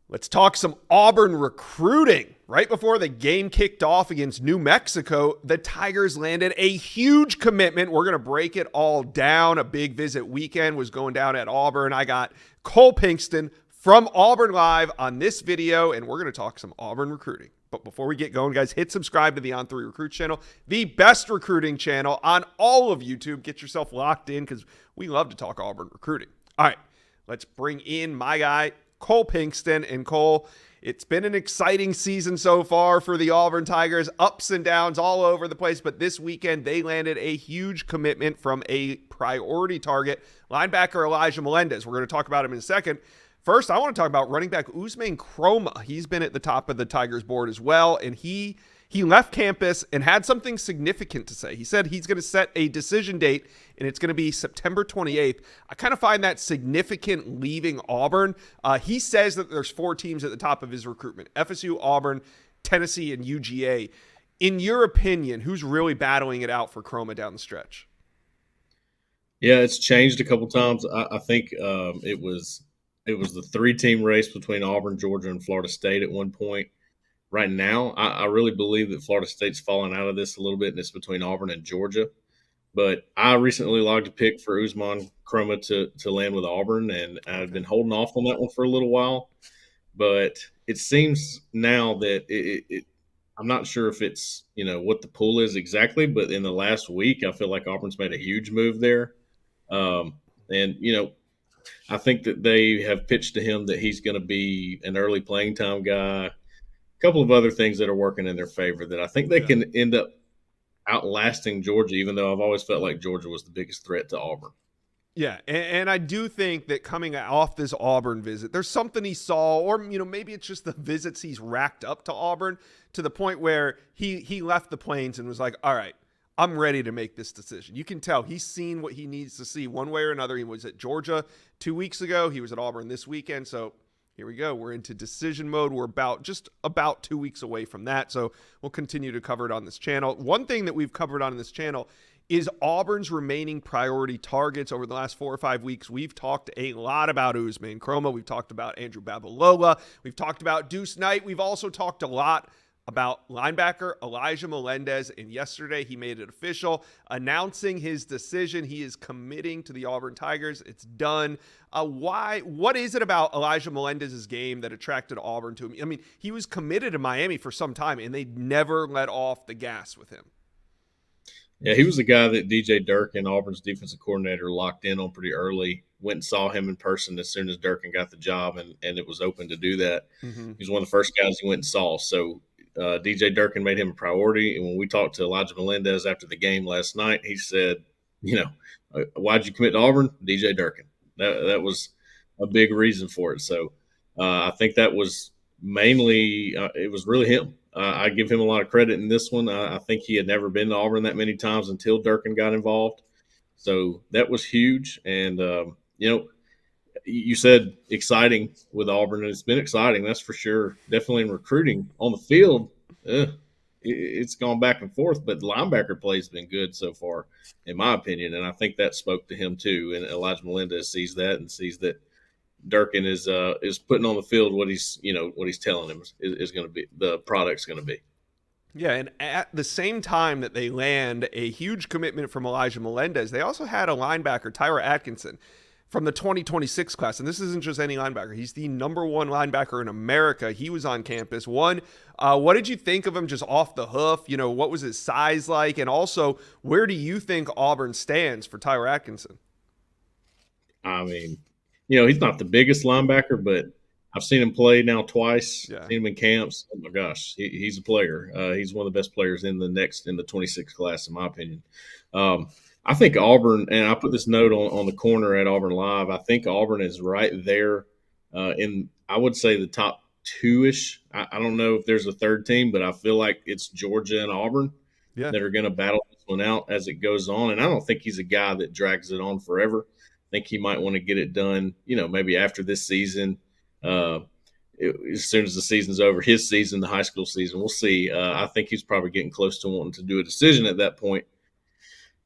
Let's talk some Auburn recruiting. Right before the game kicked off against New Mexico, the Tigers landed a huge commitment. We're going to break it all down. A big visit weekend was going down at Auburn. I got Cole Pinkston from Auburn Live on this video, and we're going to talk some Auburn recruiting. But before we get going, guys, hit subscribe to the On3 Recruit channel, the best recruiting channel on all of YouTube. Get yourself locked in because we love to talk Auburn recruiting. All right, let's bring in my guy, Cole Pinkston. And Cole, it's been an exciting season so far for the Auburn Tigers, ups and downs all over the place, but this weekend they landed a huge commitment from a priority target, linebacker Elijah Melendez. We're going to talk about him in a second. First, I want to talk about running back Usman Chroma. He's been at the top of the Tigers board as well, and he left campus and had something significant to say. He said he's going to set a decision date, and it's going to be September 28th. I kind of find that significant leaving Auburn. He says that there's 4 teams at the top of his recruitment: FSU, Auburn, Tennessee, and UGA. In your opinion, who's really battling it out for Chroma down the stretch? Yeah, it's changed a couple times. I think it was the 3-team race between Auburn, Georgia, and Florida State at one point. Right now, I really believe that Florida State's fallen out of this a little bit, and it's between Auburn and Georgia. But I recently logged a pick for Usman Chroma to land with Auburn, and I've been holding off on that one for a little while. But it seems now that I'm not sure if it's, what the pool is exactly, but in the last week, I feel like Auburn's made a huge move there. I think that they have pitched to him that he's going to be an early playing time guy. A couple of other things that are working in their favor that I think they can end up outlasting Georgia, even though I've always felt like Georgia was the biggest threat to Auburn. Yeah, and I do think that coming off this Auburn visit, there's something he saw, or maybe it's just the visits he's racked up to Auburn to the point where he left the Plains and was like, all right, I'm ready to make this decision. You can tell he's seen what he needs to see one way or another. He was at Georgia 2 weeks ago. He was at Auburn this weekend. So here we go. We're into decision mode. We're just about 2 weeks away from that. So we'll continue to cover it on this channel. One thing that we've covered on this channel is Auburn's remaining priority targets over the last 4 or 5 weeks. We've talked a lot about Usman Chroma. We've talked about Andrew Babalola. We've talked about Deuce Knight. We've also talked a lot about linebacker Elijah Melendez, and yesterday he made it official, announcing his decision. He is committing to the Auburn Tigers. It's done. What is it about Elijah Melendez's game that attracted Auburn to him? I mean, he was committed to Miami for some time, and they never let off the gas with him. Yeah, he was the guy that DJ Durkin, Auburn's defensive coordinator, locked in on pretty early. Went and saw him in person as soon as Durkin got the job, and it was open to do that. He was one of the first guys he went and saw. So DJ Durkin made him a priority. And when we talked to Elijah Melendez after the game last night, he said, why'd you commit to Auburn? DJ Durkin. That was a big reason for it. So I think that was mainly it was really him. I give him a lot of credit in this one. I think he had never been to Auburn that many times until Durkin got involved. So that was huge. And, you said exciting with Auburn, and it's been exciting, that's for sure. Definitely in recruiting. On the field, it's gone back and forth, but the linebacker play has been good so far, in my opinion, and I think that spoke to him too. And Elijah Melendez sees that and sees that Durkin is putting on the field what he's telling him is going to be, the product's going to be. Yeah, and at the same time that they land a huge commitment from Elijah Melendez, they also had a linebacker, Tyler Atkinson, from the 2026 class. And this isn't just any linebacker. He's the #1 linebacker in America. He was on campus. What did you think of him just off the hoof? What was his size like? And also, where do you think Auburn stands for Tyler Atkinson? I mean, he's not the biggest linebacker, but I've seen him play now twice. Yeah. Seen him in camps. Oh my gosh, he's a player. He's one of the best players in the 26 class, in my opinion. I think Auburn, and I put this note on the corner at Auburn Live, I think Auburn is right there in, I would say, the top 2-ish. I don't know if there's a third team, but I feel like it's Georgia and Auburn that are going to battle this one out as it goes on. And I don't think he's a guy that drags it on forever. I think he might want to get it done, maybe after this season, as soon as the season's over, his season, the high school season. We'll see. I think he's probably getting close to wanting to do a decision at that point.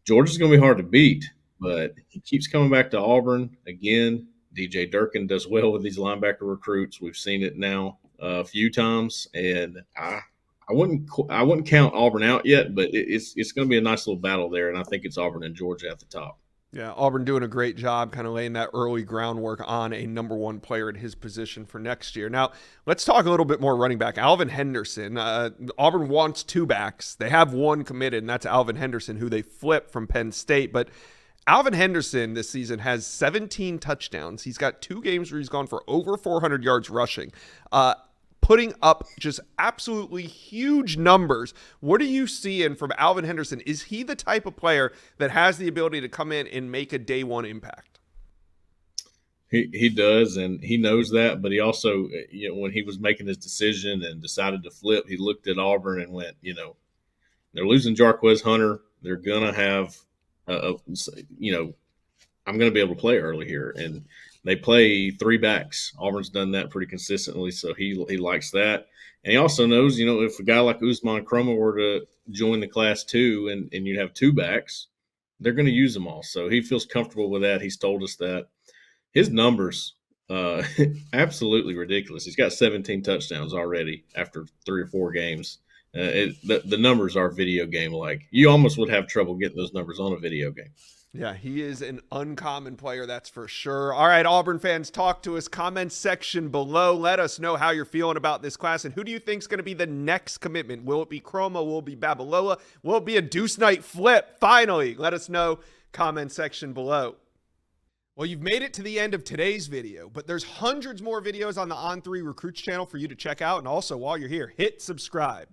Georgia's going to be hard to beat, but he keeps coming back to Auburn again. DJ Durkin does well with these linebacker recruits. We've seen it now a few times, and I wouldn't count Auburn out yet, but it's going to be a nice little battle there, and I think it's Auburn and Georgia at the top. Yeah, Auburn doing a great job kind of laying that early groundwork on a number one player at his position for next year. Now, let's talk a little bit more running back. Alvin Henderson. Auburn wants two backs. They have one committed, and that's Alvin Henderson, who they flipped from Penn State. But Alvin Henderson this season has 17 touchdowns. He's got 2 games where he's gone for over 400 yards rushing. Putting up just absolutely huge numbers. What are you seeing from Alvin Henderson? Is he the type of player that has the ability to come in and make a day one impact? He does, and he knows that, but he also, when he was making his decision and decided to flip, he looked at Auburn and went, they're losing Jarquez Hunter. They're going to have, I'm going to be able to play early here. And they play 3 backs. Auburn's done that pretty consistently, so he likes that. And he also knows, if a guy like Usman Chroma were to join the class too, and you have 2 backs, they're going to use them all. So he feels comfortable with that. He's told us that. His numbers, absolutely ridiculous. He's got 17 touchdowns already after 3 or 4 games. The numbers are video game-like. You almost would have trouble getting those numbers on a video game. Yeah, he is an uncommon player, that's for sure. All right, Auburn fans, talk to us. Comment section below. Let us know how you're feeling about this class, and who do you think is going to be the next commitment? Will it be Chroma? Will it be Babalola? Will it be a Deuce Knight flip? Finally, let us know. Comment section below. Well, you've made it to the end of today's video, but there's hundreds more videos on the On3 Recruits channel for you to check out, and also, while you're here, hit subscribe.